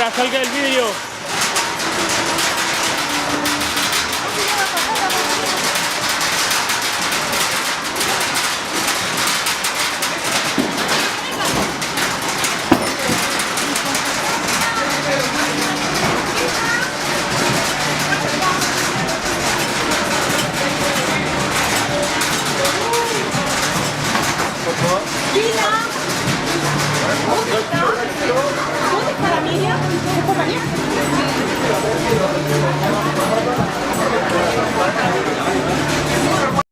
Venga, salga el vídeo. Gina, ¿dónde está? ¿Dónde está la Miriam? ¿Es por la niña?